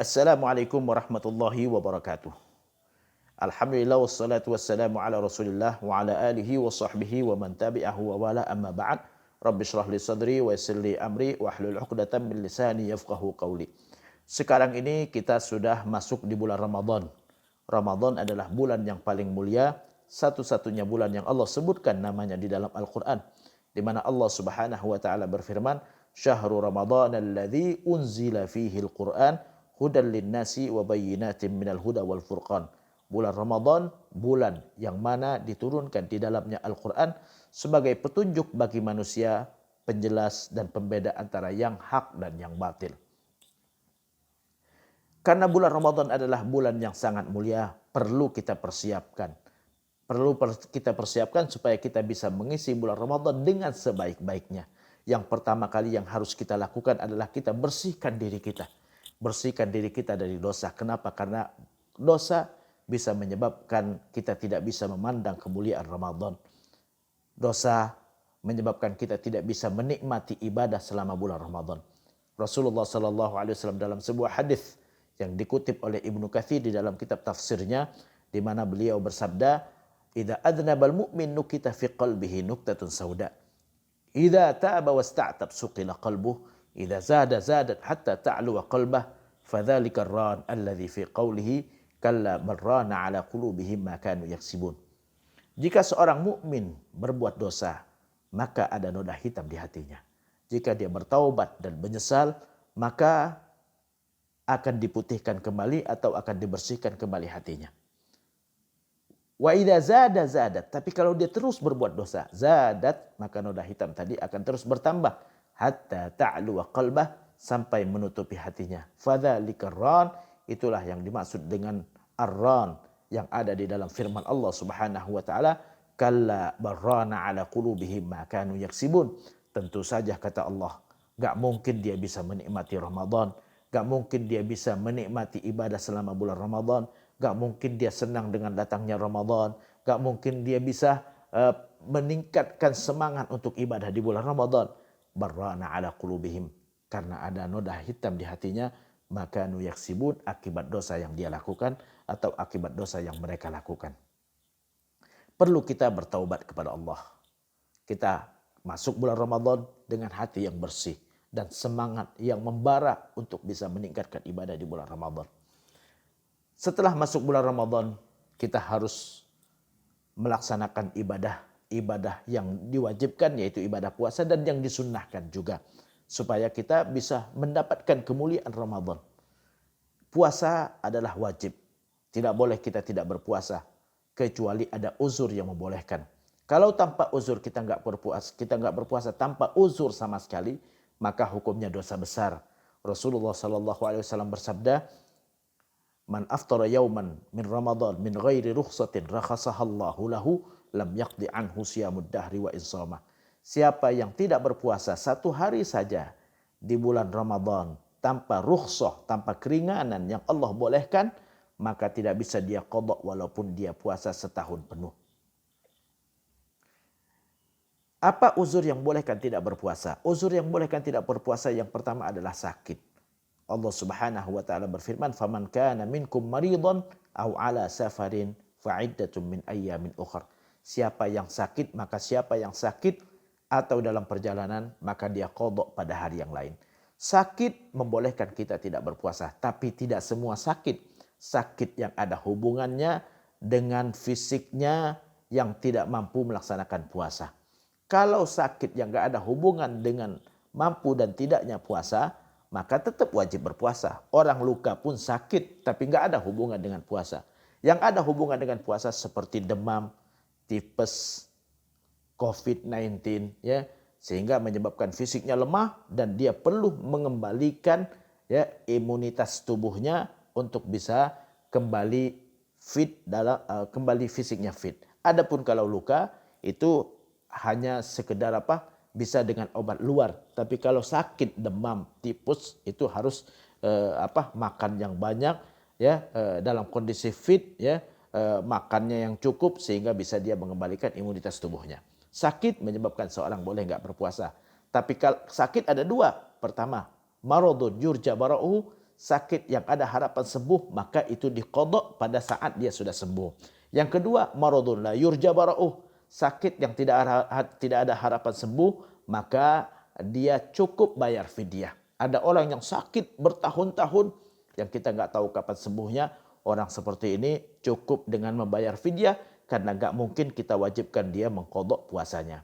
Assalamualaikum warahmatullahi wabarakatuh. Alhamdulillah wassalatu wassalamu ala Rasulillah wa ala alihi wa sahbihi wa man tabi'ahu wa wala amma ba'd. Rabbi shrah li sadri wa yassir li amri wa hlul 'uqdatam min lisani yafqahu qawli. Sekarang ini kita sudah masuk di bulan Ramadan. Ramadan adalah bulan yang paling mulia, satu-satunya bulan yang Allah sebutkan namanya di dalam Al-Qur'an, di mana Allah Subhanahu wa taala berfirman, "Syahrul Ramadan alladzi unzila fihi al-Qur'an hudan linnasi wa bayyinatin minal huda wal furqan." Bulan Ramadan, bulan yang mana diturunkan di dalamnya Al-Quran sebagai petunjuk bagi manusia, penjelas dan pembeda antara yang hak dan yang batil. Karena bulan Ramadan adalah bulan yang sangat mulia, perlu kita persiapkan. Kita persiapkan supaya kita bisa mengisi bulan Ramadan dengan sebaik-baiknya. Yang pertama kali yang harus kita lakukan adalah kita bersihkan diri kita. Bersihkan diri kita dari dosa. Kenapa? Karena dosa bisa menyebabkan kita tidak bisa memandang kemuliaan Ramadan. Dosa menyebabkan kita tidak bisa menikmati ibadah selama bulan Ramadan. Rasulullah sallallahu alaihi wasallam dalam sebuah hadis yang dikutip oleh Ibnu Katsir di dalam kitab tafsirnya, di mana beliau bersabda, "Idza adnabal mu'min nukita fi qalbihi nuktatun sauda. Idza taaba wasta'tab suqila qalbuhu. Idza zadat hatta ta'lu qalbah. Fadzalika ar-ran alladzi fi qawlihi kalla barrana ala qulubihim ma kanu yaksibun." Jika seorang mukmin berbuat dosa, maka ada noda hitam di hatinya. Jika dia bertaubat dan menyesal, maka akan diputihkan kembali atau akan dibersihkan kembali hatinya. Wa idza zadat, tapi kalau dia terus berbuat dosa, zadat, maka noda hitam tadi akan terus bertambah hatta ta'lu qalbah, sampai menutupi hatinya. Fadzalika ar-ran, itulah yang dimaksud dengan ar-ran yang ada di dalam firman Allah Subhanahu wa taala, kalla barrana ala qulubihim ma kanu yaksibun. Tentu saja kata Allah, enggak mungkin dia bisa menikmati Ramadan, enggak mungkin dia bisa menikmati ibadah selama bulan Ramadan, enggak mungkin dia senang dengan datangnya Ramadan, enggak mungkin dia bisa meningkatkan semangat untuk ibadah di bulan Ramadan. Barrana ala qulubihim, karena ada noda hitam di hatinya, maka yaksibun, akibat dosa yang dia lakukan atau akibat dosa yang mereka lakukan. Perlu kita bertaubat kepada Allah. Kita masuk bulan Ramadan dengan hati yang bersih dan semangat yang membara untuk bisa meningkatkan ibadah di bulan Ramadan. Setelah masuk bulan Ramadan, kita harus melaksanakan ibadah yang diwajibkan, yaitu ibadah puasa, dan yang disunnahkan juga, supaya kita bisa mendapatkan kemuliaan Ramadan. Puasa adalah wajib. Tidak boleh kita tidak berpuasa kecuali ada uzur yang membolehkan. Kalau tanpa uzur kita nggak berpuasa tanpa uzur sama sekali, maka hukumnya dosa besar. Rasulullah sallallahu alaihi wasallam bersabda, "Man aftara yauman min Ramadan min ghairi rukhsatin rakhasahallahu lahu lam yaqdi anhu siyamud dahri wa insama." Siapa yang tidak berpuasa satu hari saja di bulan Ramadan tanpa rukhsah, tanpa keringanan yang Allah bolehkan, maka tidak bisa dia qada walaupun dia puasa setahun penuh. Apa uzur yang bolehkan tidak berpuasa? Uzur yang bolehkan tidak berpuasa yang pertama adalah sakit. Allah Subhanahu wa taala berfirman, "Faman kana minkum maridan aw ala safarin fa'iddatun min ayyamin ukhra." Siapa yang sakit atau dalam perjalanan, maka dia qada pada hari yang lain. Sakit membolehkan kita tidak berpuasa, tapi tidak semua sakit. Sakit yang ada hubungannya dengan fisiknya yang tidak mampu melaksanakan puasa. Kalau sakit yang gak ada hubungan dengan mampu dan tidaknya puasa, maka tetap wajib berpuasa. Orang luka pun sakit, tapi gak ada hubungan dengan puasa. Yang ada hubungan dengan puasa seperti demam, tipes, COVID-19, ya, sehingga menyebabkan fisiknya lemah dan dia perlu mengembalikan imunitas tubuhnya untuk bisa kembali fit kembali fisiknya fit. Adapun kalau luka itu hanya sekedar bisa dengan obat luar. Tapi kalau sakit demam tipes itu harus makan yang banyak dalam kondisi fit makannya yang cukup sehingga bisa dia mengembalikan imunitas tubuhnya. Sakit menyebabkan seorang boleh nggak berpuasa. Tapi kalau sakit ada dua. Pertama, maradun yurja bara'uhu, sakit yang ada harapan sembuh, maka itu diqadha pada saat dia sudah sembuh. Yang kedua, maradun la yurja bara'uhu, sakit yang tidak ada harapan sembuh, maka dia cukup bayar fidyah. Ada orang yang sakit bertahun-tahun yang kita nggak tahu kapan sembuhnya. Orang seperti ini cukup dengan membayar fidyah karena nggak mungkin kita wajibkan dia mengqadha puasanya.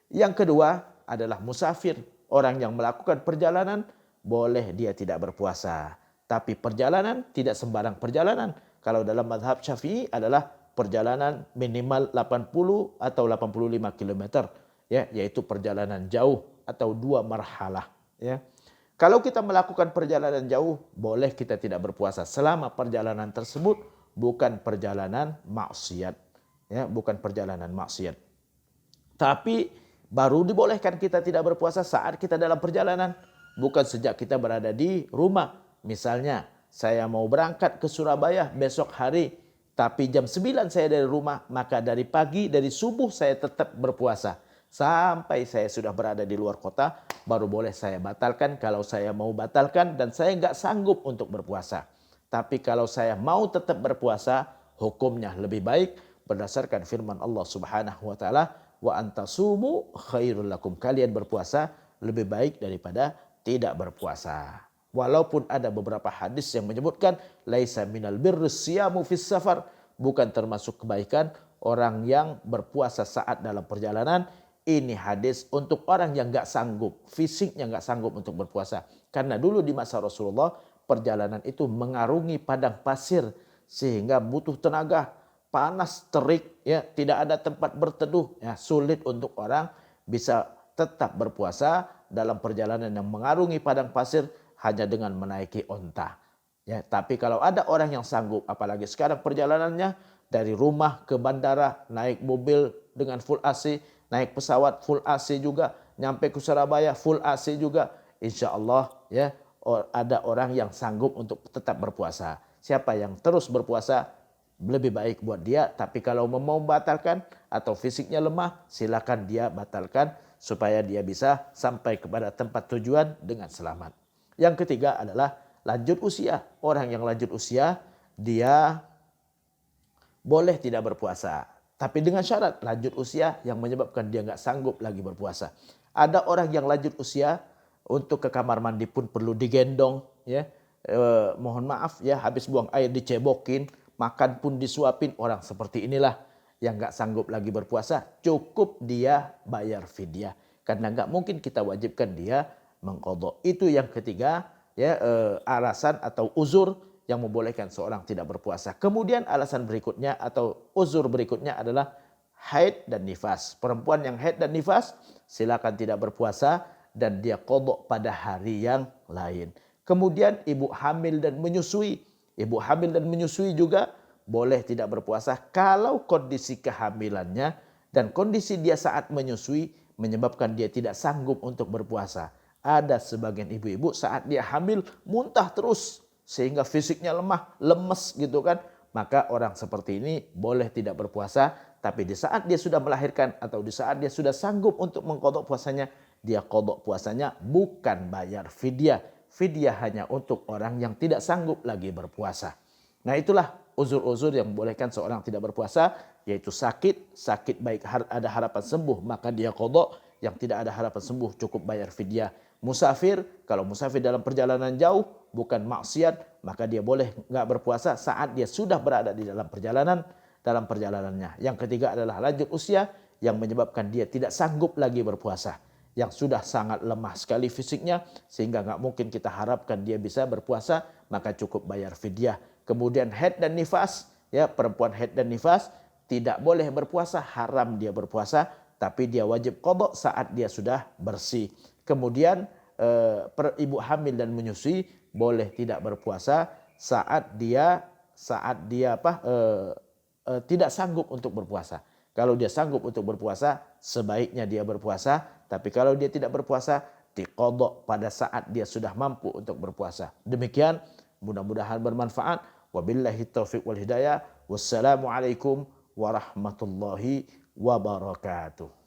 Yang kedua adalah musafir, orang yang melakukan perjalanan boleh dia tidak berpuasa. Tapi perjalanan tidak sembarang perjalanan. Kalau dalam mazhab Syafi'i adalah perjalanan minimal 80 atau 85 kilometer, ya, yaitu perjalanan jauh atau 2 marhalah, ya. Kalau kita melakukan perjalanan jauh, boleh kita tidak berpuasa selama perjalanan tersebut bukan perjalanan maksiat, ya, bukan perjalanan maksiat. Tapi baru dibolehkan kita tidak berpuasa saat kita dalam perjalanan, bukan sejak kita berada di rumah. Misalnya, saya mau berangkat ke Surabaya besok hari, tapi jam 9 saya dari rumah, maka dari pagi, dari subuh saya tetap berpuasa. Sampai saya sudah berada di luar kota, baru boleh saya batalkan kalau saya mau batalkan dan saya nggak sanggup untuk berpuasa. Tapi kalau saya mau tetap berpuasa, hukumnya lebih baik berdasarkan firman Allah Subhanahu wa taala, wa antasumu khairul lakum. Kalian berpuasa lebih baik daripada tidak berpuasa. Walaupun ada beberapa hadis yang menyebutkan laisa minal birri siyamu fis safar, bukan termasuk kebaikan orang yang berpuasa saat dalam perjalanan. Ini hadis untuk orang yang nggak sanggup, fisiknya nggak sanggup untuk berpuasa. Karena dulu di masa Rasulullah, perjalanan itu mengarungi padang pasir sehingga butuh tenaga, panas terik, ya, tidak ada tempat berteduh, ya, sulit untuk orang bisa tetap berpuasa dalam perjalanan yang mengarungi padang pasir hanya dengan menaiki onta. Ya, tapi kalau ada orang yang sanggup, apalagi sekarang perjalanannya dari rumah ke bandara, naik mobil dengan full AC, naik pesawat full AC juga, nyampe ke Surabaya full AC juga, insya Allah, ya, ada orang yang sanggup untuk tetap berpuasa. Siapa yang terus berpuasa lebih baik buat dia. Tapi kalau mau batalkan atau fisiknya lemah, silakan dia batalkan supaya dia bisa sampai kepada tempat tujuan dengan selamat. Yang ketiga adalah lanjut usia. Orang yang lanjut usia, dia boleh tidak berpuasa. Tapi dengan syarat lanjut usia yang menyebabkan dia nggak sanggup lagi berpuasa. Ada orang yang lanjut usia untuk ke kamar mandi pun perlu digendong, ya. Mohon maaf, ya, habis buang air dicebokin, makan pun disuapin. Orang seperti inilah yang nggak sanggup lagi berpuasa. Cukup dia bayar fidyah karena nggak mungkin kita wajibkan dia mengqadha. Itu yang ketiga, ya, alasan atau uzur yang membolehkan seorang tidak berpuasa. Kemudian alasan berikutnya atau uzur berikutnya adalah haid dan nifas. Perempuan yang haid dan nifas silakan tidak berpuasa dan dia qadha pada hari yang lain. Kemudian ibu hamil dan menyusui. Ibu hamil dan menyusui juga boleh tidak berpuasa kalau kondisi kehamilannya dan kondisi dia saat menyusui menyebabkan dia tidak sanggup untuk berpuasa. Ada sebagian ibu-ibu saat dia hamil muntah terus sehingga fisiknya lemah, lemes gitu kan. Maka orang seperti ini boleh tidak berpuasa, tapi di saat dia sudah melahirkan atau di saat dia sudah sanggup untuk mengqadha puasanya, dia qadha puasanya, bukan bayar fidyah. Fidyah hanya untuk orang yang tidak sanggup lagi berpuasa. Nah, itulah uzur-uzur yang membolehkan seorang tidak berpuasa, yaitu sakit baik ada harapan sembuh maka dia qadha, yang tidak ada harapan sembuh cukup bayar fidyah. Musafir, kalau musafir dalam perjalanan jauh bukan maksiat, maka dia boleh nggak berpuasa saat dia sudah berada di dalam perjalanannya. Yang ketiga adalah lanjut usia yang menyebabkan dia tidak sanggup lagi berpuasa, yang sudah sangat lemah sekali fisiknya sehingga nggak mungkin kita harapkan dia bisa berpuasa, maka cukup bayar fidyah. Kemudian haid dan nifas, ya, perempuan haid dan nifas tidak boleh berpuasa, haram dia berpuasa, tapi dia wajib qadha saat dia sudah bersih. Kemudian ibu hamil dan menyusui boleh tidak berpuasa saat dia tidak sanggup untuk berpuasa. Kalau dia sanggup untuk berpuasa, sebaiknya dia berpuasa. Tapi kalau dia tidak berpuasa, diqadha pada saat dia sudah mampu untuk berpuasa. Demikian, mudah-mudahan bermanfaat. Wabillahi taufiq wal hidayah. Wassalamualaikum warahmatullahi wabarakatuh.